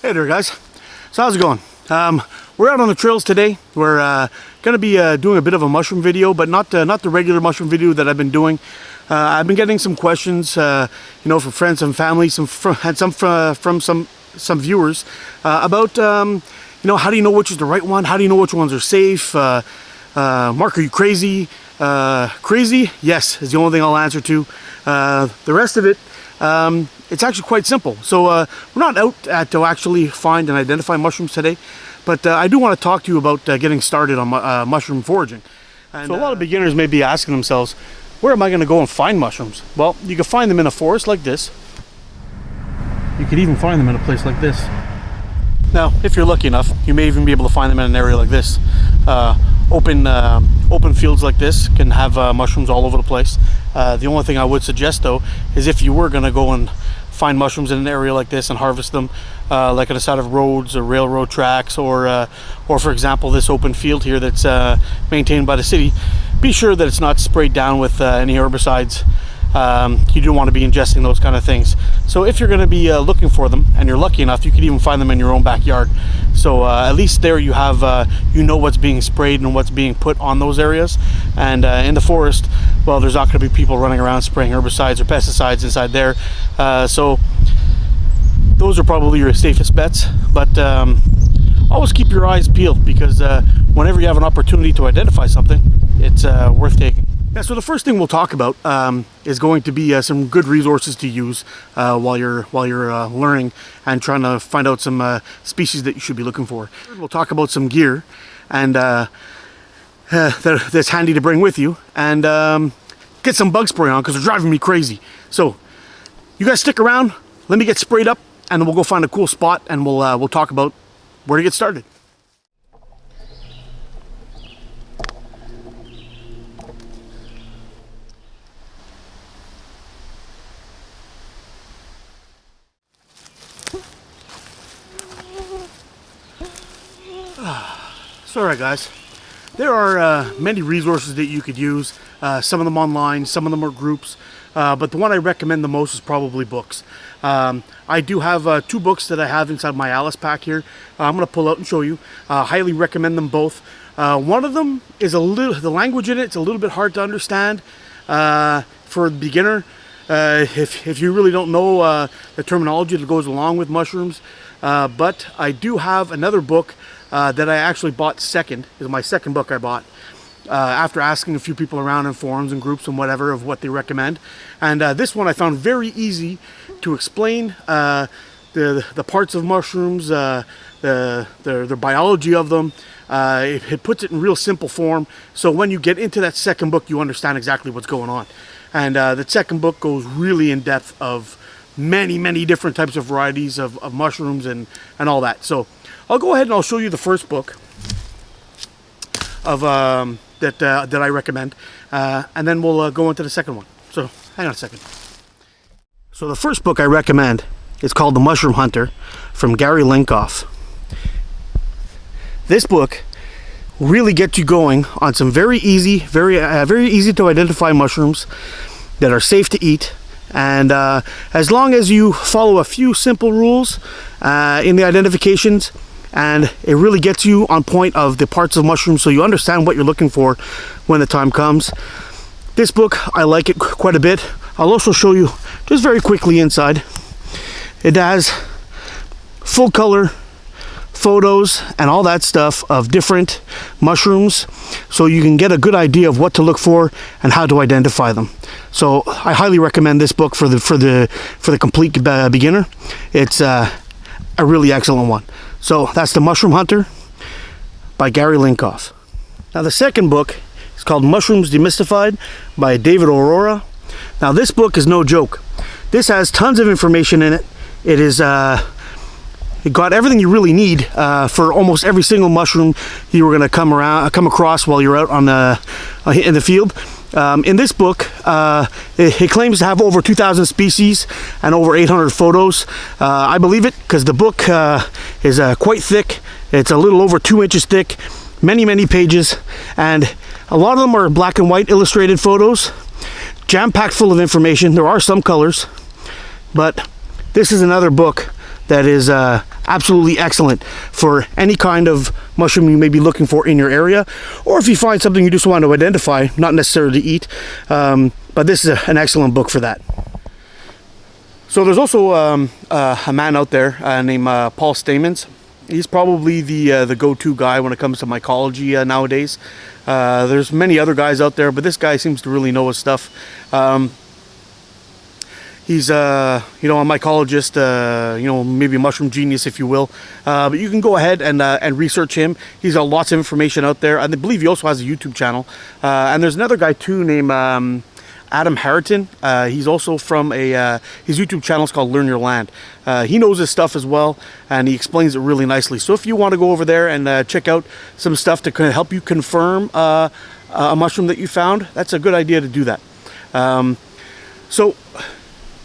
Hey there guys, so how's it going? We're out on the trails today. We're going to be doing a bit of a mushroom video, but not the regular mushroom video that I've been doing. I've been getting some questions, from friends and family, from some viewers about how do you know which is the right one? How do you know which ones are safe? Mark, are you crazy? Crazy? Yes, is the only thing I'll answer to. The rest of it, it's actually quite simple. So we're not out to actually find and identify mushrooms today, but I do want to talk to you about getting started on mushroom foraging. And, so a lot of beginners may be asking themselves, where am I going to go and find mushrooms? Well, you can find them in a forest like this. You could even find them in a place like this. Now, if you're lucky enough, you may even be able to find them in an area like this. Open fields like this can have mushrooms all over the place. The only thing I would suggest though is if you were going to go and find mushrooms in an area like this and harvest them, like on the side of roads or railroad tracks, or for example this open field here that's maintained by the city, be sure that it's not sprayed down with any herbicides. You don't want to be ingesting those kind of things. So if you're going to be looking for them, and you're lucky enough, you could even find them in your own backyard. So at least there you have, what's being sprayed and what's being put on those areas. And in the forest, well, there's not going to be people running around spraying herbicides or pesticides inside there. So those are probably your safest bets. But always keep your eyes peeled, because whenever you have an opportunity to identify something, it's worth taking. Yeah, so the first thing we'll talk about is going to be some good resources to use while you're learning and trying to find out some species that you should be looking for. We'll talk about some gear and that's handy to bring with you, and get some bug spray on, because they're driving me crazy. So you guys stick around, let me get sprayed up, and then we'll go find a cool spot, and we'll talk about where to get started. So alright guys, there are many resources that you could use, some of them online, some of them are groups, but the one I recommend the most is probably books. I do have 2 books that I have inside my Alice pack here. I'm going to pull out and show you. Highly recommend them both. One of them is the language in it's a little bit hard to understand for a beginner. If you really don't know the terminology that goes along with mushrooms. But I do have another book that I actually bought second. Is my second book I bought after asking a few people around in forums and groups and whatever of what they recommend. And this one I found very easy to explain the parts of mushrooms, the biology of them. It puts it in real simple form, so when you get into that second book you understand exactly what's going on. And the second book goes really in depth of many different types of varieties of mushrooms and all that. So I'll go ahead and I'll show you the first book of that I recommend, and then we'll go into the second one. So hang on a second. So the first book I recommend is called The Mushroom Hunter from Gary Linkoff. This book really gets you going on some very easy to identify mushrooms that are safe to eat. And as long as you follow a few simple rules in the identifications, and it really gets you on point of the parts of mushrooms so you understand what you're looking for when the time comes. This book, I like it quite a bit. I'll also show you just very quickly inside. It has full color photos and all that stuff of different mushrooms, so you can get a good idea of what to look for and how to identify them. So I highly recommend this book for the complete beginner. It's a really excellent one. So that's The Mushroom Hunter by Gary Linkoff. Now the second book is called Mushrooms Demystified by David Aurora. Now this book is no joke. This has tons of information in it. It got everything you really need for almost every single mushroom you were going to come across while you're out in the field. In this book, it claims to have over 2,000 species and over 800 photos. I believe it, because the book is quite thick. It's a little over 2 inches thick, many pages, and a lot of them are black and white illustrated photos, jam-packed full of information. There are some colors, but this is another book that is absolutely excellent for any kind of mushroom you may be looking for in your area, or if you find something you just want to identify, not necessarily to eat. But this is an excellent book for that. So there's also a man out there named Paul Stamens. He's probably the go-to guy when it comes to mycology nowadays. There's many other guys out there, but this guy seems to really know his stuff. He's a mycologist, maybe a mushroom genius, if you will. But you can go ahead and research him. He's got lots of information out there. I believe he also has a YouTube channel. And there's another guy too named Adam Harrington. He's also from his YouTube channel is called Learn Your Land. He knows his stuff as well, and he explains it really nicely. So if you want to go over there and check out some stuff to kind of help you confirm a mushroom that you found, that's a good idea to do that. So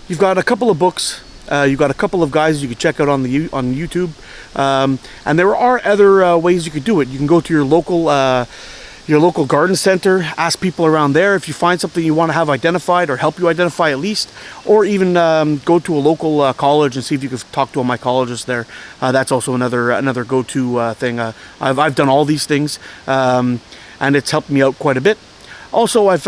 you've got a couple of books. You've got a couple of guys you can check out on YouTube, and there are other ways you could do it. You can go to your local garden center, ask people around there if you find something you want to have identified or help you identify at least, or even go to a local college and see if you can talk to a mycologist there. That's also another go-to thing. I've done all these things, and it's helped me out quite a bit. Also, you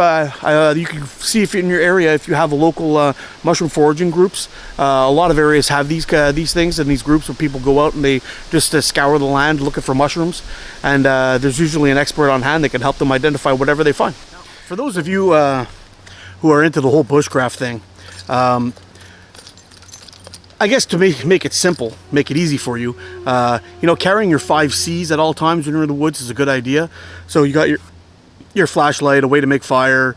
can see if in your area if you have a local mushroom foraging groups. A lot of areas have these things and these groups where people go out and they just scour the land looking for mushrooms, and there's usually an expert on hand that can help them identify whatever they find. For those of you who are into the whole bushcraft thing, I guess to make it simple, make it easy for you, carrying your 5 C's at all times when you're in the woods is a good idea. So you got your flashlight, a way to make fire,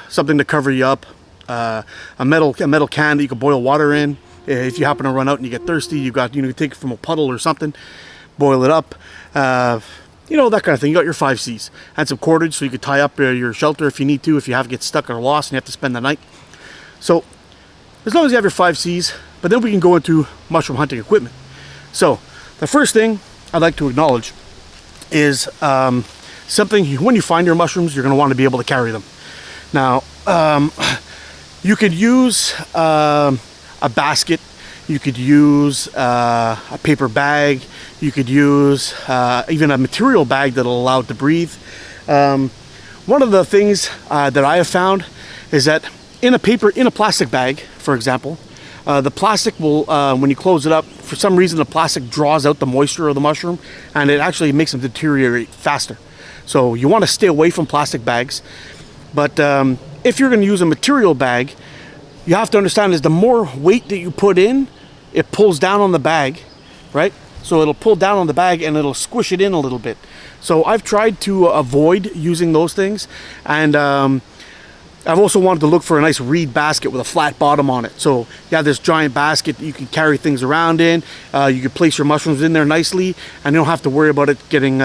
something to cover you up, a metal can that you can boil water in. If you happen to run out and you get thirsty, you can take it from a puddle or something, boil it up, that kind of thing. You got your 5 C's and some cordage so you could tie up your shelter if you need to, if you get stuck or lost and you have to spend the night. So as long as you have your 5 C's, but then we can go into mushroom hunting equipment. So the first thing I'd like to acknowledge is something, when you find your mushrooms, you're going to want to be able to carry them. Now, you could use a basket, you could use a paper bag, you could use even a material bag that'll allow it to breathe. One of the things that I have found is that in a plastic bag, for example, the plastic will, when you close it up, for some reason the plastic draws out the moisture of the mushroom, and it actually makes them deteriorate faster. So you want to stay away from plastic bags. But if you're going to use a material bag, you have to understand is the more weight that you put in, it pulls down on the bag, right? So it'll pull down on the bag and it'll squish it in a little bit. So I've tried to avoid using those things, and I've also wanted to look for a nice reed basket with a flat bottom on it. So you have this giant basket that you can carry things around in. You can place your mushrooms in there nicely, and you don't have to worry about it getting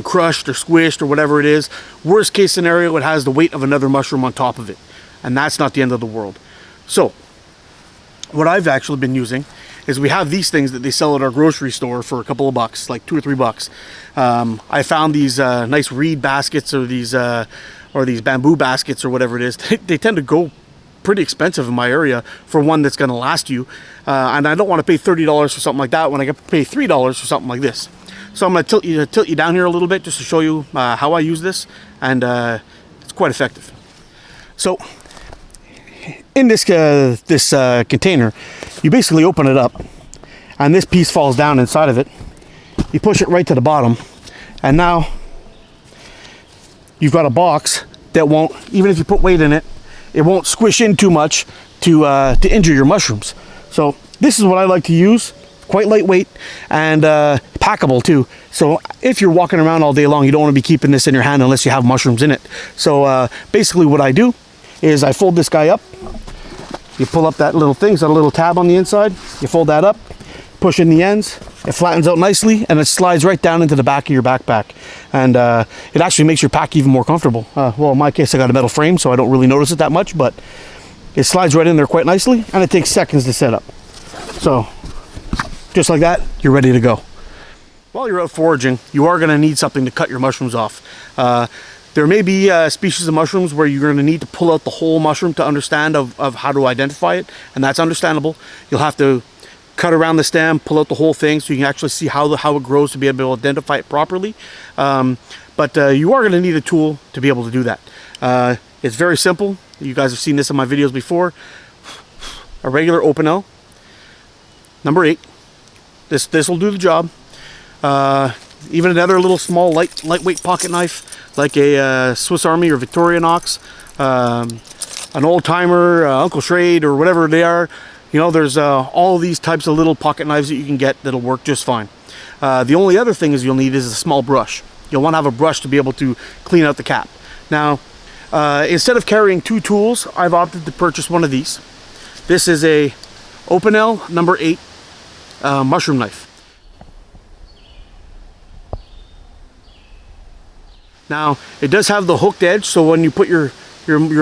crushed or squished or whatever it is. Worst case scenario, it has the weight of another mushroom on top of it, and that's not the end of the world. So what I've actually been using is we have these things that they sell at our grocery store for a couple of bucks, like $2 or $3. I found these nice reed baskets or these bamboo baskets or whatever it is. They tend to go pretty expensive in my area for one that's going to last you, and I don't want to pay $30 for something like that when I can pay $3 for something like this. So I'm going to tilt you down here a little bit just to show you how I use this, and it's quite effective. So in this container, you basically open it up, and this piece falls down inside of it. You push it right to the bottom, and now you've got a box that won't, even if you put weight in it, it won't squish in too much to injure your mushrooms. So this is what I like to use. Quite lightweight and packable too. So if you're walking around all day long, you don't want to be keeping this in your hand unless you have mushrooms in it. So basically what I do is I fold this guy up. You pull up that little thing, it's got a little tab on the inside. You fold that up, push in the ends, it flattens out nicely, and it slides right down into the back of your backpack. And it actually makes your pack even more comfortable. Well, in my case, I got a metal frame, so I don't really notice it that much, but it slides right in there quite nicely, and it takes seconds to set up. So just like that, you're ready to go. While you're out foraging, you are going to need something to cut your mushrooms off. There may be species of mushrooms where you're going to need to pull out the whole mushroom to understand of how to identify it, and that's understandable. You'll have to cut around the stem, pull out the whole thing so you can actually see how it grows to be able to identify it properly. But you are going to need a tool to be able to do that. It's very simple. You guys have seen this in my videos before. A regular Opinel, number 8. This will do the job. Even another little small lightweight pocket knife, like a Swiss Army or Victorinox, an old timer, Uncle Schrade, or whatever they are. You know, there's all of these types of little pocket knives that you can get that'll work just fine. The only other thing you'll need is a small brush. You'll want to have a brush to be able to clean out the cap. Now, instead of carrying 2 tools, I've opted to purchase one of these. This is a Opinel number 8 mushroom knife. Now, it does have the hooked edge, so when you put your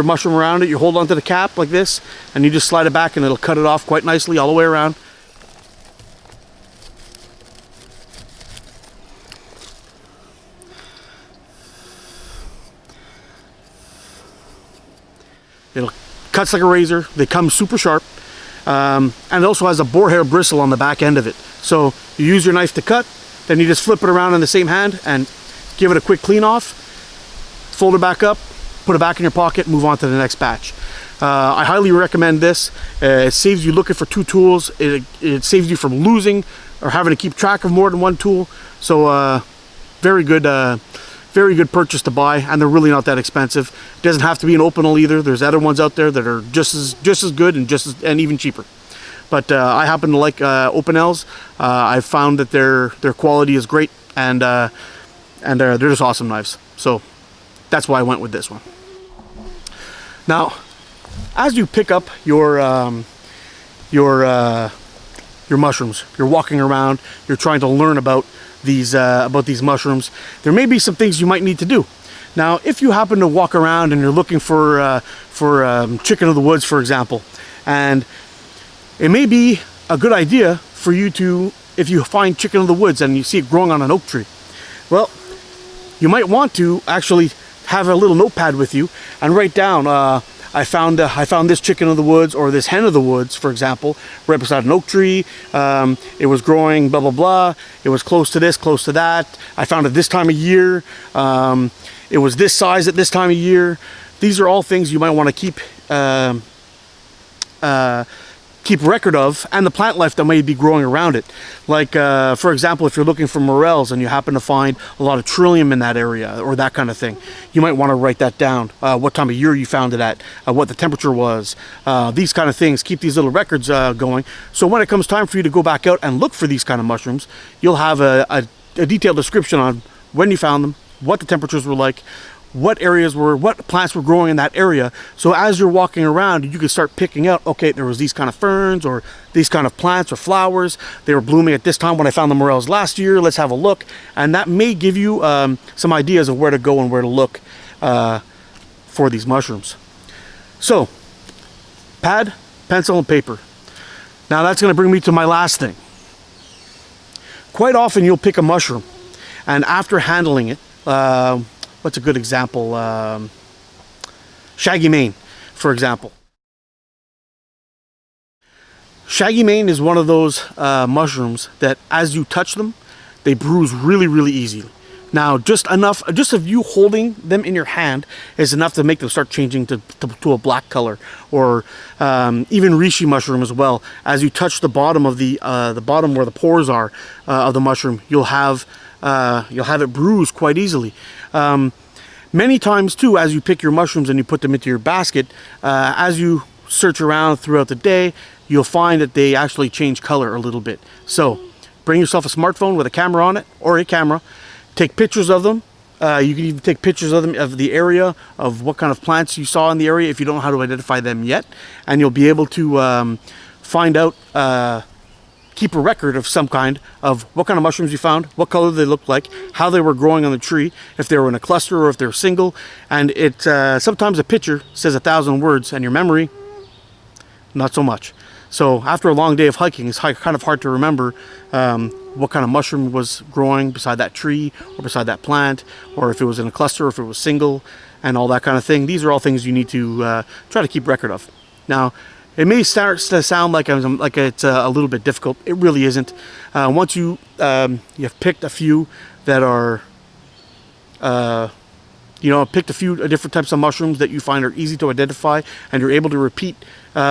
mushroom around it, you hold onto the cap like this, and you just slide it back and it'll cut it off quite nicely all the way around. It cuts like a razor. They come super sharp, and it also has a boar hair bristle on the back end of it. So you use your knife to cut, then you just flip it around in the same hand and give it a quick clean off, fold it back up, put it back in your pocket, move on to the next batch. I highly recommend this. It saves you looking for 2 tools. It saves you from losing or having to keep track of more than 1 tool. So very good purchase to buy, and they're really not that expensive. It doesn't have to be an Opinel either. There's other ones out there that are just as good and even cheaper. But I happen to like Opinels. I've found that their quality is great, and they're just awesome knives. So that's why I went with this one. Now, as you pick up your mushrooms, you're walking around, you're trying to learn about these mushrooms, there may be some things you might need to do. Now, if you happen to walk around and you're looking for chicken of the woods, for example, and it may be a good idea for you to, if you find chicken of the woods and you see it growing on an oak tree, well, you might want to actually have a little notepad with you and write down, I found this chicken of the woods or this hen of the woods, for example, right beside an oak tree. It was growing blah, blah, blah. It was close to this, close to that. I found it this time of year. It was this size at this time of year. These are all things you might want to keep record of, and the plant life that may be growing around it. Like, for example, if you're looking for morels and you happen to find a lot of trillium in that area or that kind of thing, you might want to write that down. What time of year you found it at, what the temperature was, these kind of things. Keep these little records going. So when it comes time for you to go back out and look for these kind of mushrooms, you'll have a detailed description on when you found them, what the temperatures were like, what plants were growing in that area. So as you're walking around, you can start picking out, okay, there was these kind of ferns or these kind of plants or flowers. They were blooming at this time when I found the morels last year. Let's have a look. And that may give you some ideas of where to go and where to look for these mushrooms. So, pad, pencil, and paper. Now that's going to bring me to my last thing. Quite often you'll pick a mushroom, and after handling it, what's a good example? Shaggy mane, for example. Shaggy mane is one of those mushrooms that as you touch them, they bruise really, really easily. Now, just of you holding them in your hand is enough to make them start changing to a black color, or even reishi mushroom as well. As you touch the bottom of the bottom where the pores are of the mushroom, you'll have it bruise quite easily. Many times too, as you pick your mushrooms and you put them into your basket, as you search around throughout the day, you'll find that they actually change color a little bit. So bring yourself a smartphone with a camera on it, or a camera. Take pictures of them. You can even take pictures of them, of the area, of what kind of plants you saw in the area if you don't know how to identify them yet. And you'll be able to find out, keep a record of some kind of what kind of mushrooms you found, what color they looked like, how they were growing on the tree, if they were in a cluster or if they were single. And it sometimes a picture says 1,000 words, and your memory, not so much. So after a long day of hiking, it's kind of hard to remember what kind of mushroom was growing beside that tree or beside that plant, or if it was in a cluster, or if it was single, and all that kind of thing. These are all things you need to try to keep record of. Now, it may start to sound like it's a little bit difficult. It really isn't. Once you've picked a few that are, picked a few different types of mushrooms that you find are easy to identify, and you're able to repeat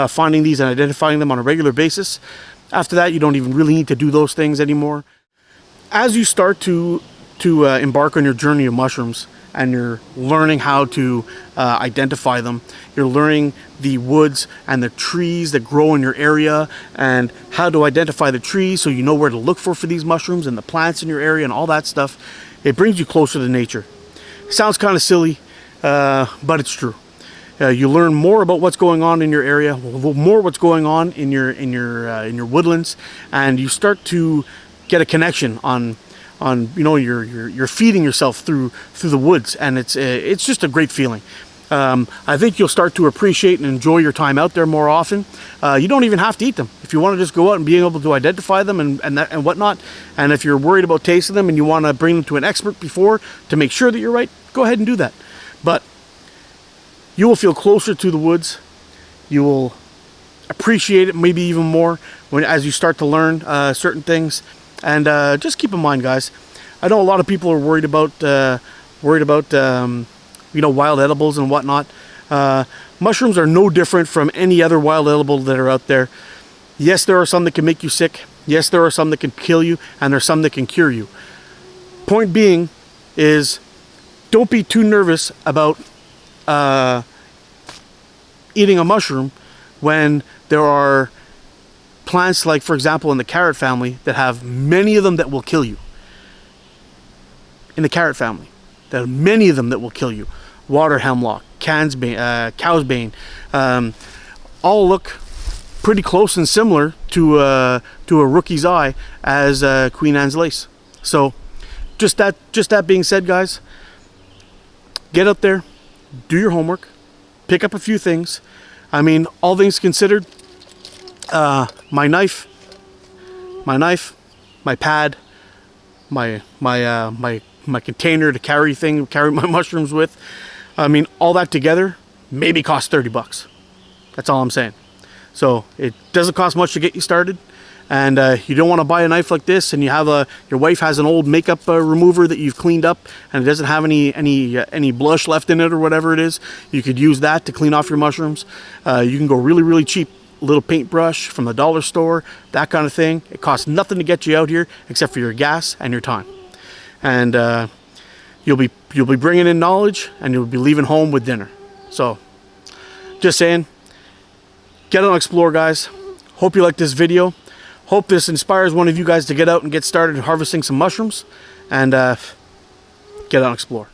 finding these and identifying them on a regular basis. After that, you don't even really need to do those things anymore. As you start to embark on your journey of mushrooms, and you're learning how to identify them, you're learning the woods and the trees that grow in your area, and how to identify the trees so you know where to look for these mushrooms, and the plants in your area and all that stuff. It brings you closer to nature. Sounds kind of silly, but it's true. You learn more about what's going on in your area, more what's going on in your woodlands, and you start to get a connection on you're feeding yourself through the woods, and it's just a great feeling. I think you'll start to appreciate and enjoy your time out there more often. You don't even have to eat them. If you want to just go out and being able to identify them and whatnot, and if you're worried about tasting them and you want to bring them to an expert before to make sure that you're right, go ahead and do that. But you will feel closer to the woods. You will appreciate it maybe even more as you start to learn certain things. And just keep in mind, guys, I know a lot of people are worried about wild edibles and whatnot. Mushrooms are no different from any other wild edible that are out there. Yes, there are some that can make you sick. Yes, there are some that can kill you, and there are some that can cure you. Point being is, don't be too nervous about eating a mushroom when there are plants, like for example in the carrot family, that have many of them that will kill you. In the carrot family, there are many of them that will kill you. Water hemlock, cow's bane, all look pretty close and similar to a rookie's eye as Queen Anne's lace. So just that being said, guys, get out there, do your homework, pick up a few things. I mean, all things considered, my knife, my pad, my container to carry my mushrooms with. I mean, all that together maybe cost $30. That's all I'm saying. So it doesn't cost much to get you started, and you don't want to buy a knife like this and you have your wife has an old makeup remover that you've cleaned up and it doesn't have any blush left in it or whatever it is. You could use that to clean off your mushrooms. You can go really, really cheap. Little paintbrush from the dollar store, that kind of thing. It costs nothing to get you out here except for your gas and your time, and you'll be bringing in knowledge, and you'll be leaving home with dinner. So just saying, get out and explore, guys. Hope you like this video. Hope this inspires one of you guys to get out and get started harvesting some mushrooms, and get out and explore.